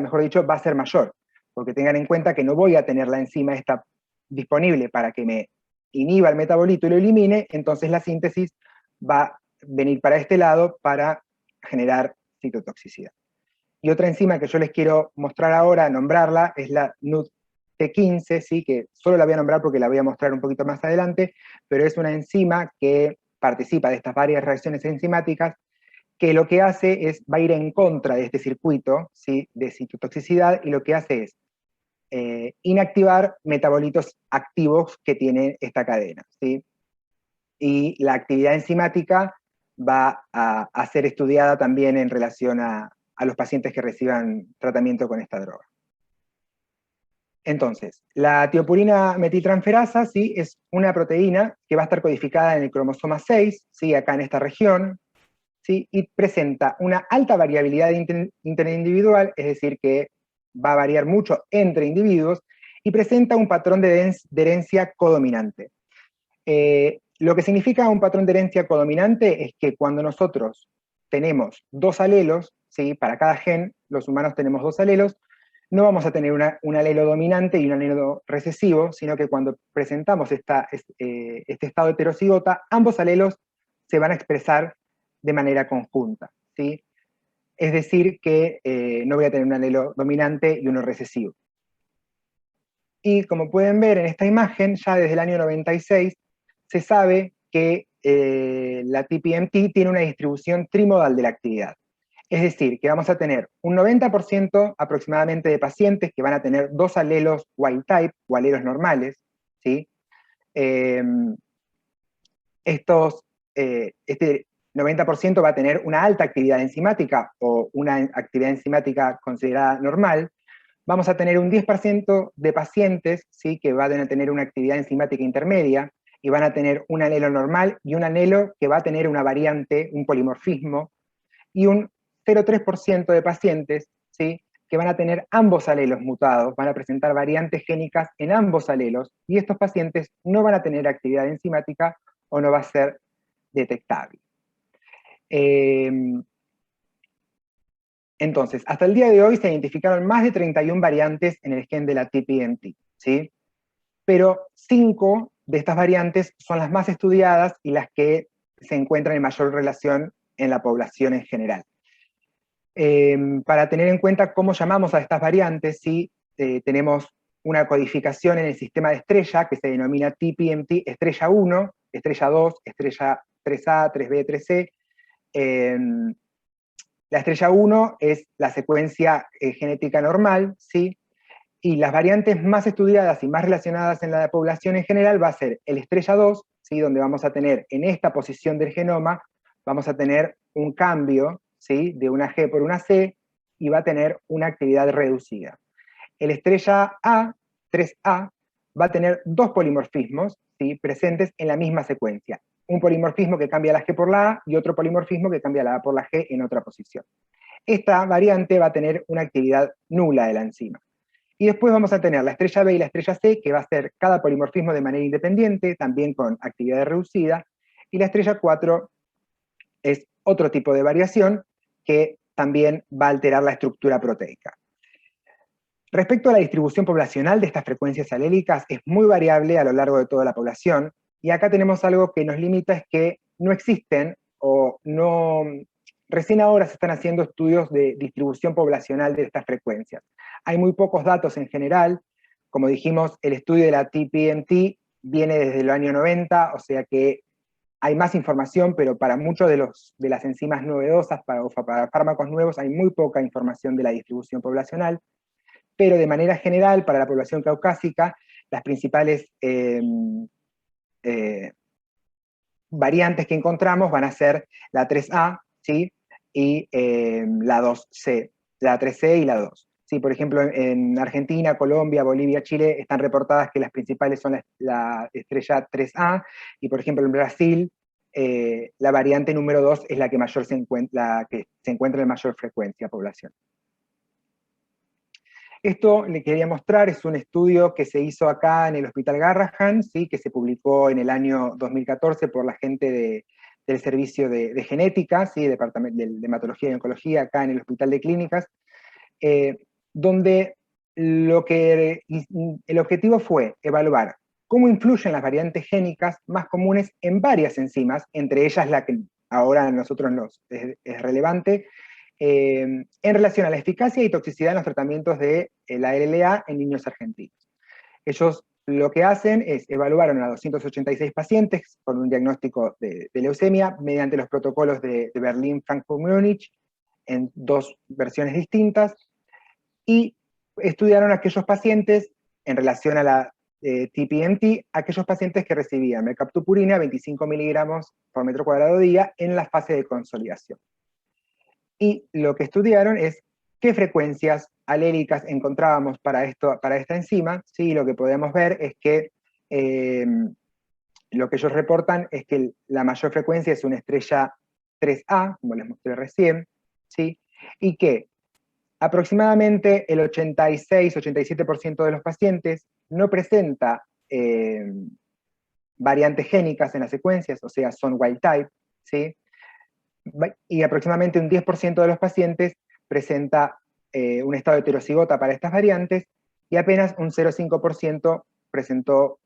mejor dicho, va a ser mayor, porque tengan en cuenta que no voy a tener la enzima esta disponible para que me inhiba el metabolito y lo elimine, entonces la síntesis va a venir para este lado para generar citotoxicidad. Y otra enzima que yo les quiero mostrar ahora, nombrarla, es la NUT-T15, ¿sí? Que solo la voy a nombrar porque la voy a mostrar un poquito más adelante, pero es una enzima que participa de estas varias reacciones enzimáticas, que lo que hace es, va a ir en contra de este circuito, ¿sí? De citotoxicidad, y lo que hace es inactivar metabolitos activos que tiene esta cadena, ¿sí? Y la actividad enzimática va a ser estudiada también en relación a los pacientes que reciban tratamiento con esta droga. Entonces, la tiopurina metiltransferasa, ¿sí? Es una proteína que va a estar codificada en el cromosoma 6, ¿sí? Acá en esta región, ¿sí? Y presenta una alta variabilidad interindividual, es decir, que va a variar mucho entre individuos, y presenta un patrón de herencia codominante. Lo que significa un patrón de herencia codominante es que cuando nosotros tenemos dos alelos, ¿sí? Para cada gen, los humanos tenemos dos alelos, no vamos a tener un alelo dominante y un alelo recesivo, sino que cuando presentamos este estado heterocigota, ambos alelos se van a expresar de manera conjunta, ¿sí? Es decir, que no voy a tener un alelo dominante y uno recesivo. Y como pueden ver en esta imagen, ya desde el año 96, se sabe que la TPMT tiene una distribución trimodal de la actividad. Es decir, que vamos a tener un 90% aproximadamente de pacientes que van a tener dos alelos wild type, o alelos normales, ¿sí? Este 90% va a tener una alta actividad enzimática, o una actividad enzimática considerada normal. Vamos a tener un 10% de pacientes, ¿sí? Que van a tener una actividad enzimática intermedia, y van a tener un alelo normal y un alelo que va a tener una variante, un polimorfismo, y un 0,3% de pacientes, ¿sí? Que van a tener ambos alelos mutados, van a presentar variantes génicas en ambos alelos, y estos pacientes no van a tener actividad enzimática o no va a ser detectable. Entonces, hasta el día de hoy se identificaron más de 31 variantes en el gen de la TPMT, ¿sí? Pero 5 de estas variantes son las más estudiadas y las que se encuentran en mayor relación en la población en general. Para tener en cuenta cómo llamamos a estas variantes, ¿sí? Tenemos una codificación en el sistema de estrella que se denomina TPMT estrella 1, estrella 2, estrella 3A, 3B, 3C. La estrella 1 es la secuencia genética normal, ¿sí? Y las variantes más estudiadas y más relacionadas en la población en general va a ser el estrella 2, ¿sí? Donde vamos a tener en esta posición del genoma, vamos a tener un cambio, ¿sí? De una G por una C, y va a tener una actividad reducida. El estrella A, 3A, va a tener dos polimorfismos, ¿sí? Presentes en la misma secuencia. Un polimorfismo que cambia la G por la A y otro polimorfismo que cambia la A por la G en otra posición. Esta variante va a tener una actividad nula de la enzima. Y después vamos a tener la estrella B y la estrella C, que va a ser cada polimorfismo de manera independiente, también con actividad reducida, y la estrella 4 es otro tipo de variación que también va a alterar la estructura proteica. Respecto a la distribución poblacional de estas frecuencias alélicas, es muy variable a lo largo de toda la población, y acá tenemos algo que nos limita, es que no existen, o no, recién ahora se están haciendo estudios de distribución poblacional de estas frecuencias. Hay muy pocos datos en general, como dijimos, el estudio de la TPMT viene desde el año 90, o sea que hay más información, pero para muchos de las enzimas novedosas, para fármacos nuevos, hay muy poca información de la distribución poblacional. Pero de manera general, para la población caucásica, las principales variantes que encontramos van a ser la 3A, ¿sí? Y la 2C, la 3C y la 2. ¿Sí? Por ejemplo, en Argentina, Colombia, Bolivia, Chile, están reportadas que las principales son la estrella 3A, y por ejemplo en Brasil, la variante número 2 es la que se encuentra en mayor frecuencia población. Esto le quería mostrar, es un estudio que se hizo acá en el Hospital Garrahan, ¿sí? Que se publicó en el año 2014 por la gente del Servicio de Genética, ¿sí? Departamento de Hematología y Oncología, acá en el Hospital de Clínicas, donde el objetivo fue evaluar cómo influyen las variantes génicas más comunes en varias enzimas, entre ellas la que ahora a nosotros es relevante, en relación a la eficacia y toxicidad en los tratamientos de la LLA en niños argentinos. Ellos lo que hacen es evaluaron a 286 pacientes con un diagnóstico de leucemia mediante los protocolos de Berlín, Frankfurt, Múnich, en dos versiones distintas, y estudiaron a aquellos pacientes en relación a la TPMT, aquellos pacientes que recibían mercaptopurina 25 miligramos por metro cuadrado día en la fase de consolidación. Y lo que estudiaron es qué frecuencias alélicas encontrábamos para esta enzima, ¿sí? Lo que podemos ver es que lo que ellos reportan es que la mayor frecuencia es una estrella 3A, como les mostré recién, ¿sí? Y que aproximadamente el 86-87% de los pacientes no presenta variantes génicas en las secuencias, o sea, son wild type, ¿sí? Y aproximadamente un 10% de los pacientes presenta un estado heterocigota para estas variantes, y apenas un 0,5% presentó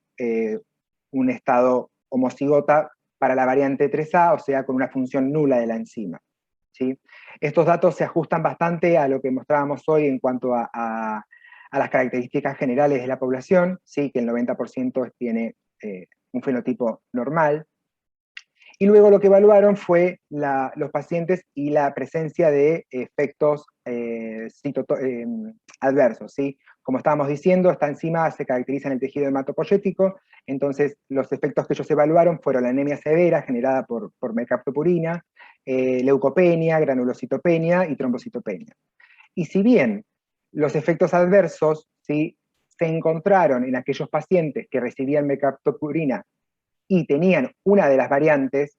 un estado homocigota para la variante 3A, o sea, con una función nula de la enzima, ¿sí? Estos datos se ajustan bastante a lo que mostrábamos hoy en cuanto a las características generales de la población, ¿sí? Que el 90% tiene un fenotipo normal. Y luego lo que evaluaron fue los pacientes y la presencia de efectos adversos, ¿sí? Como estábamos diciendo, esta enzima se caracteriza en el tejido hematopoyético, entonces los efectos que ellos evaluaron fueron la anemia severa generada por mercaptopurina, leucopenia, granulocitopenia y trombocitopenia. Y si bien los efectos adversos, ¿sí?, se encontraron en aquellos pacientes que recibían mercaptopurina y tenían una de las variantes,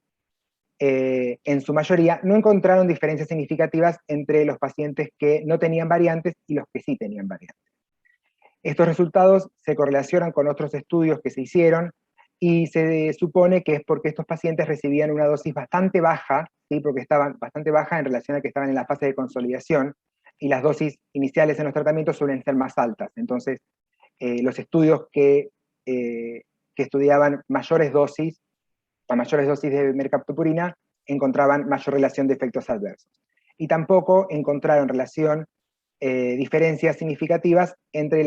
en su mayoría no encontraron diferencias significativas entre los pacientes que no tenían variantes y los que sí tenían variantes. Estos resultados se correlacionan con otros estudios que se hicieron, y se supone que es porque estos pacientes recibían una dosis bastante baja, ¿sí? Porque estaban bastante baja en relación a que estaban en la fase de consolidación, y las dosis iniciales en los tratamientos suelen ser más altas. Entonces, los estudios que estudiaban mayores dosis de mercaptopurina encontraban mayor relación de efectos adversos. Y tampoco encontraron diferencias significativas entre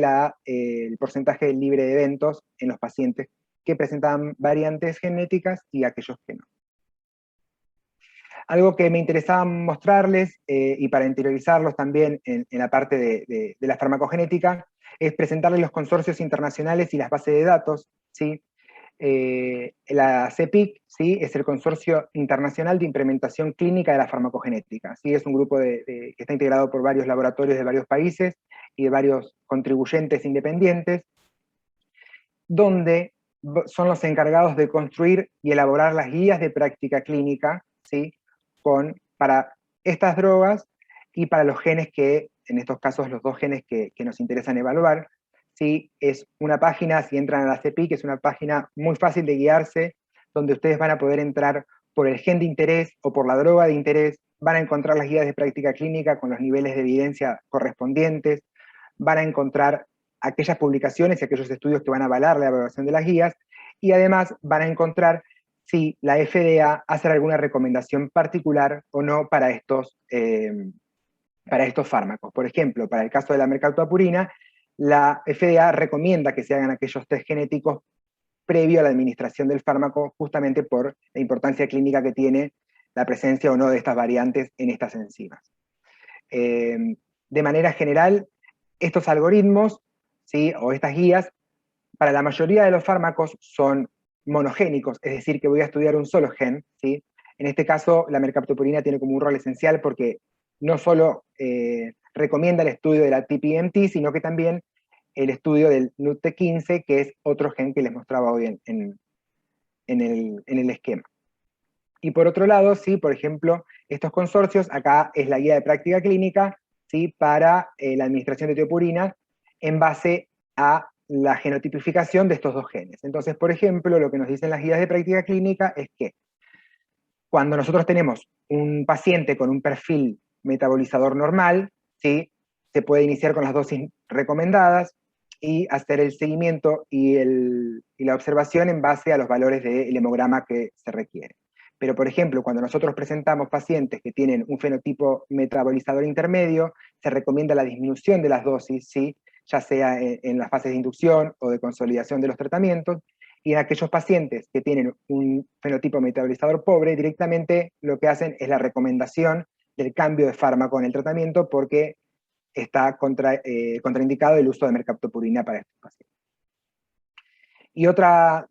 el porcentaje libre de eventos en los pacientes que presentaban variantes genéticas y aquellos que no. Algo que me interesaba mostrarles, y para interiorizarlos también en la parte de la farmacogenética, es presentarles los consorcios internacionales y las bases de datos, ¿sí? La CEPIC, ¿sí?, es el Consorcio Internacional de Implementación Clínica de la Farmacogenética, ¿sí? Es un grupo que está integrado por varios laboratorios de varios países y de varios contribuyentes independientes, donde son los encargados de construir y elaborar las guías de práctica clínica, ¿sí? Para estas drogas y para los genes que, en estos casos, los dos genes que nos interesan evaluar, ¿sí? Es una página, si entran a la CEPIC, es una página muy fácil de guiarse, donde ustedes van a poder entrar por el gen de interés o por la droga de interés, van a encontrar las guías de práctica clínica con los niveles de evidencia correspondientes, van a encontrar aquellas publicaciones y aquellos estudios que van a avalar la evaluación de las guías, y además van a encontrar si la FDA hace alguna recomendación particular o no para estos fármacos. Por ejemplo, para el caso de la mercaptopurina, la FDA recomienda que se hagan aquellos test genéticos previo a la administración del fármaco, justamente por la importancia clínica que tiene la presencia o no de estas variantes en estas enzimas. De manera general, estos algoritmos, ¿sí? O estas guías, para la mayoría de los fármacos son monogénicos, es decir, que voy a estudiar un solo gen, ¿sí? En este caso, la mercaptopurina tiene como un rol esencial porque no solo recomienda el estudio de la TPMT, sino que también el estudio del NUT15, que es otro gen que les mostraba hoy en el esquema. Y por otro lado, sí, por ejemplo, estos consorcios, acá es la guía de práctica clínica, ¿sí? Para la administración de teopurina en base a la genotipificación de estos dos genes. Entonces, por ejemplo, lo que nos dicen las guías de práctica clínica es que cuando nosotros tenemos un paciente con un perfil metabolizador normal, ¿sí? Se puede iniciar con las dosis recomendadas y hacer el seguimiento y la observación en base a los valores del hemograma que se requiere. Pero, por ejemplo, cuando nosotros presentamos pacientes que tienen un fenotipo metabolizador intermedio, se recomienda la disminución de las dosis, ¿sí? Ya sea en las fases de inducción o de consolidación de los tratamientos, y en aquellos pacientes que tienen un fenotipo metabolizador pobre, directamente lo que hacen es la recomendación del cambio de fármaco en el tratamiento porque está contraindicado el uso de mercaptopurina para estos pacientes. Y otra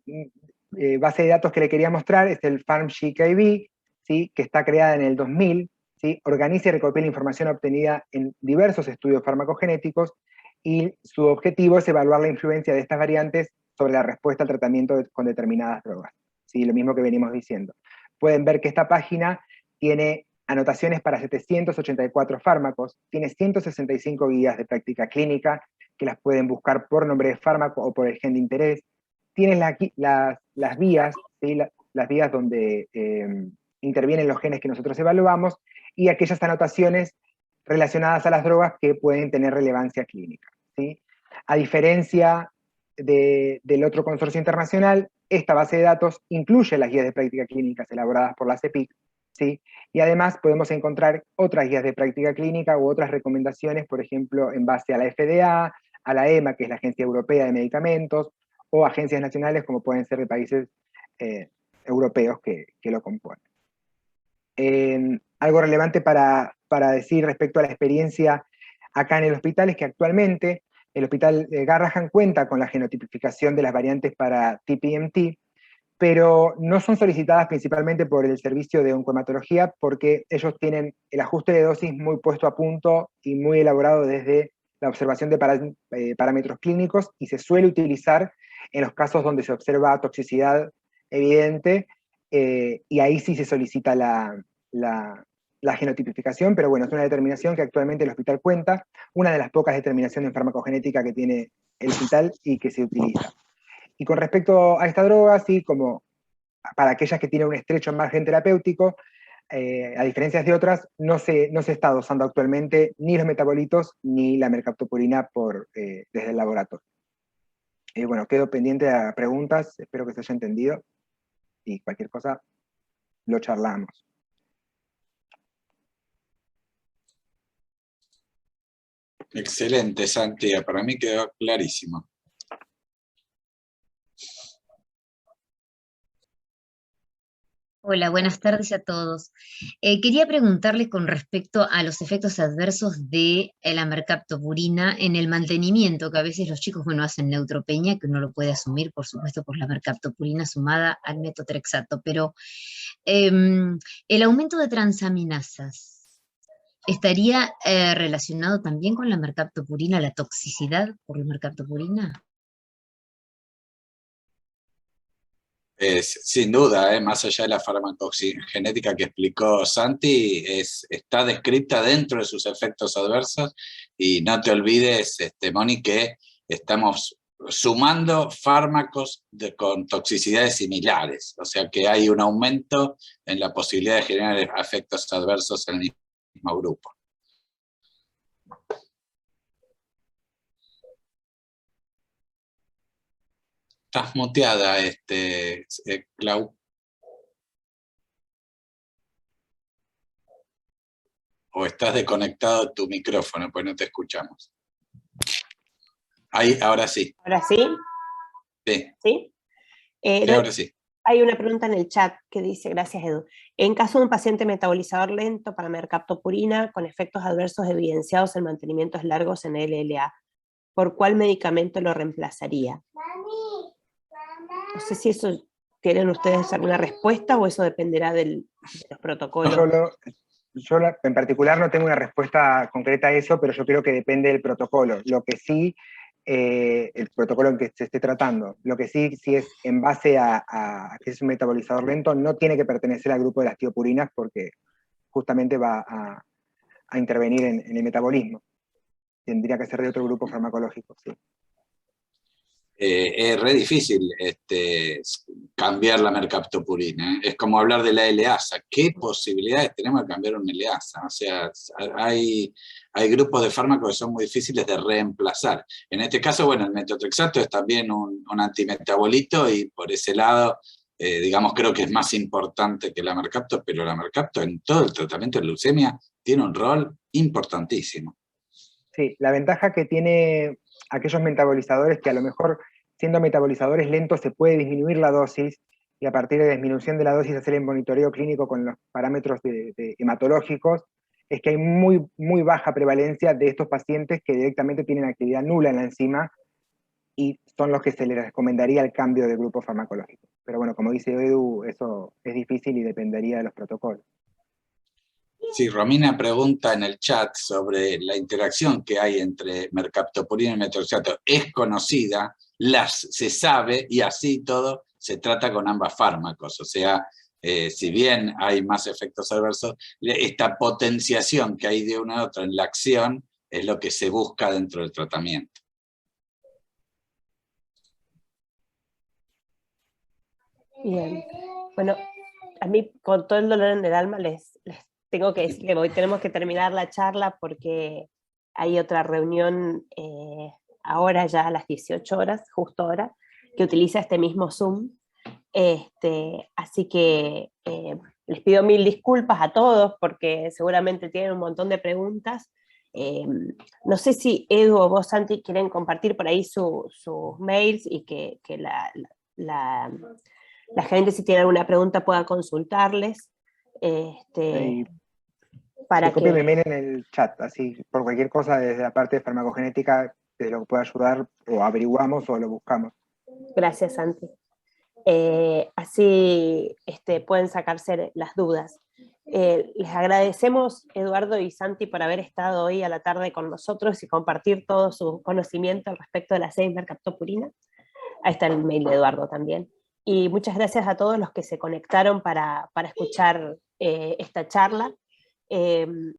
base de datos que le quería mostrar es el PharmGKB, ¿sí? Que está creada en el 2000, ¿sí? Organiza y recopila información obtenida en diversos estudios farmacogenéticos, y su objetivo es evaluar la influencia de estas variantes sobre la respuesta al tratamiento con determinadas drogas. ¿Sí? Lo mismo que venimos diciendo. Pueden ver que esta página tiene anotaciones para 784 fármacos, tiene 165 guías de práctica clínica, que las pueden buscar por nombre de fármaco o por el gen de interés. Tienen las vías, ¿sí? Las vías donde intervienen los genes que nosotros evaluamos, y aquellas anotaciones relacionadas a las drogas que pueden tener relevancia clínica, ¿sí? A diferencia del otro consorcio internacional, esta base de datos incluye las guías de práctica clínicas elaboradas por la CEPIC, ¿sí? Y además podemos encontrar otras guías de práctica clínica u otras recomendaciones, por ejemplo, en base a la FDA, a la EMA, que es la Agencia Europea de Medicamentos, o agencias nacionales como pueden ser de países europeos que lo componen. Algo relevante para decir respecto a la experiencia acá en el hospital es que actualmente el hospital Garrahan cuenta con la genotipificación de las variantes para TPMT, pero no son solicitadas principalmente por el servicio de oncohematología porque ellos tienen el ajuste de dosis muy puesto a punto y muy elaborado desde la observación de parámetros clínicos, y se suele utilizar en los casos donde se observa toxicidad evidente, y ahí sí se solicita la genotipificación, pero bueno, es una determinación que actualmente el hospital cuenta, una de las pocas determinaciones en farmacogenética que tiene el hospital y que se utiliza. Y con respecto a esta droga, sí, como para aquellas que tienen un estrecho margen terapéutico, a diferencia de otras, no se está dosando actualmente ni los metabolitos ni la mercaptopurina desde el laboratorio. Bueno, quedo pendiente a preguntas, espero que se haya entendido, y cualquier cosa lo charlamos. Excelente, Santiago, para mí quedó clarísimo. Hola, buenas tardes a todos. Quería preguntarles con respecto a los efectos adversos de la mercaptopurina en el mantenimiento, que a veces los chicos, bueno, hacen neutropenia, que uno lo puede asumir, por supuesto, por la mercaptopurina sumada al metotrexato, pero el aumento de transaminasas, ¿estaría relacionado también con la mercaptopurina, la toxicidad por la mercaptopurina? Sin duda, más allá de la farmacogenética que explicó Santi, está descrita dentro de sus efectos adversos, y no te olvides, Moni, que estamos sumando fármacos con toxicidades similares, o sea que hay un aumento en la posibilidad de generar efectos adversos en el mismo grupo. Estás muteada, Clau. O estás desconectado tu micrófono, pues no te escuchamos. Ahí, ahora sí. ¿Ahora sí? Sí, ¿Sí? sí, ahora sí. Hay una pregunta en el chat que dice, gracias Edu, en caso de un paciente metabolizador lento para mercaptopurina con efectos adversos evidenciados en mantenimientos largos en LLA, ¿por cuál medicamento lo reemplazaría? No sé si eso tienen ustedes alguna respuesta o eso dependerá de los protocolos. Yo en particular no tengo una respuesta concreta a eso, pero yo creo que depende del protocolo. Lo que sí, el protocolo en que se esté tratando, lo que sí, si es en base a que es un metabolizador lento, no tiene que pertenecer al grupo de las tiopurinas porque justamente va a intervenir en el metabolismo. Tendría que ser de otro grupo farmacológico, sí. Es re difícil cambiar la mercaptopurina. Es como hablar de la LASA. ¿Qué posibilidades tenemos de cambiar una LASA? O sea, hay grupos de fármacos que son muy difíciles de reemplazar. En este caso, bueno, el metotrexato es también un antimetabolito, y por ese lado, digamos, creo que es más importante que la mercapto, pero la mercapto en todo el tratamiento de leucemia tiene un rol importantísimo. Sí, la ventaja que tiene aquellos metabolizadores que a lo mejor siendo metabolizadores lentos se puede disminuir la dosis, y a partir de disminución de la dosis hacer el monitoreo clínico con los parámetros hematológicos, es que hay muy, muy baja prevalencia de estos pacientes que directamente tienen actividad nula en la enzima, y son los que se les recomendaría el cambio de grupo farmacológico. Pero bueno, como dice Edu, eso es difícil y dependería de los protocolos. Sí, Romina pregunta en el chat sobre la interacción que hay entre mercaptopurina y metotrexato. Es conocida, se sabe, y así todo se trata con ambas fármacos. O sea, si bien hay más efectos adversos, esta potenciación que hay de una a otra en la acción es lo que se busca dentro del tratamiento. Bien. Bueno, a mí con todo el dolor en el alma les tengo que decir que hoy tenemos que terminar la charla porque hay otra reunión ahora ya a las 18 horas, justo ahora, que utiliza este mismo Zoom. Así que les pido mil disculpas a todos porque seguramente tienen un montón de preguntas. No sé si Edu o vos, Santi, quieren compartir por ahí sus mails y que la gente, si tiene alguna pregunta, pueda consultarles. Para copio mi que... mail en el chat, así por cualquier cosa desde la parte de farmacogenética de lo que pueda ayudar, o averiguamos o lo buscamos. Gracias, Santi. Así pueden sacarse las dudas. Les agradecemos, Eduardo y Santi, por haber estado hoy a la tarde con nosotros y compartir todo su conocimiento al respecto de la 6 mercaptopurina. Ahí está el mail de Eduardo también. Y muchas gracias a todos los que se conectaron para escuchar esta charla.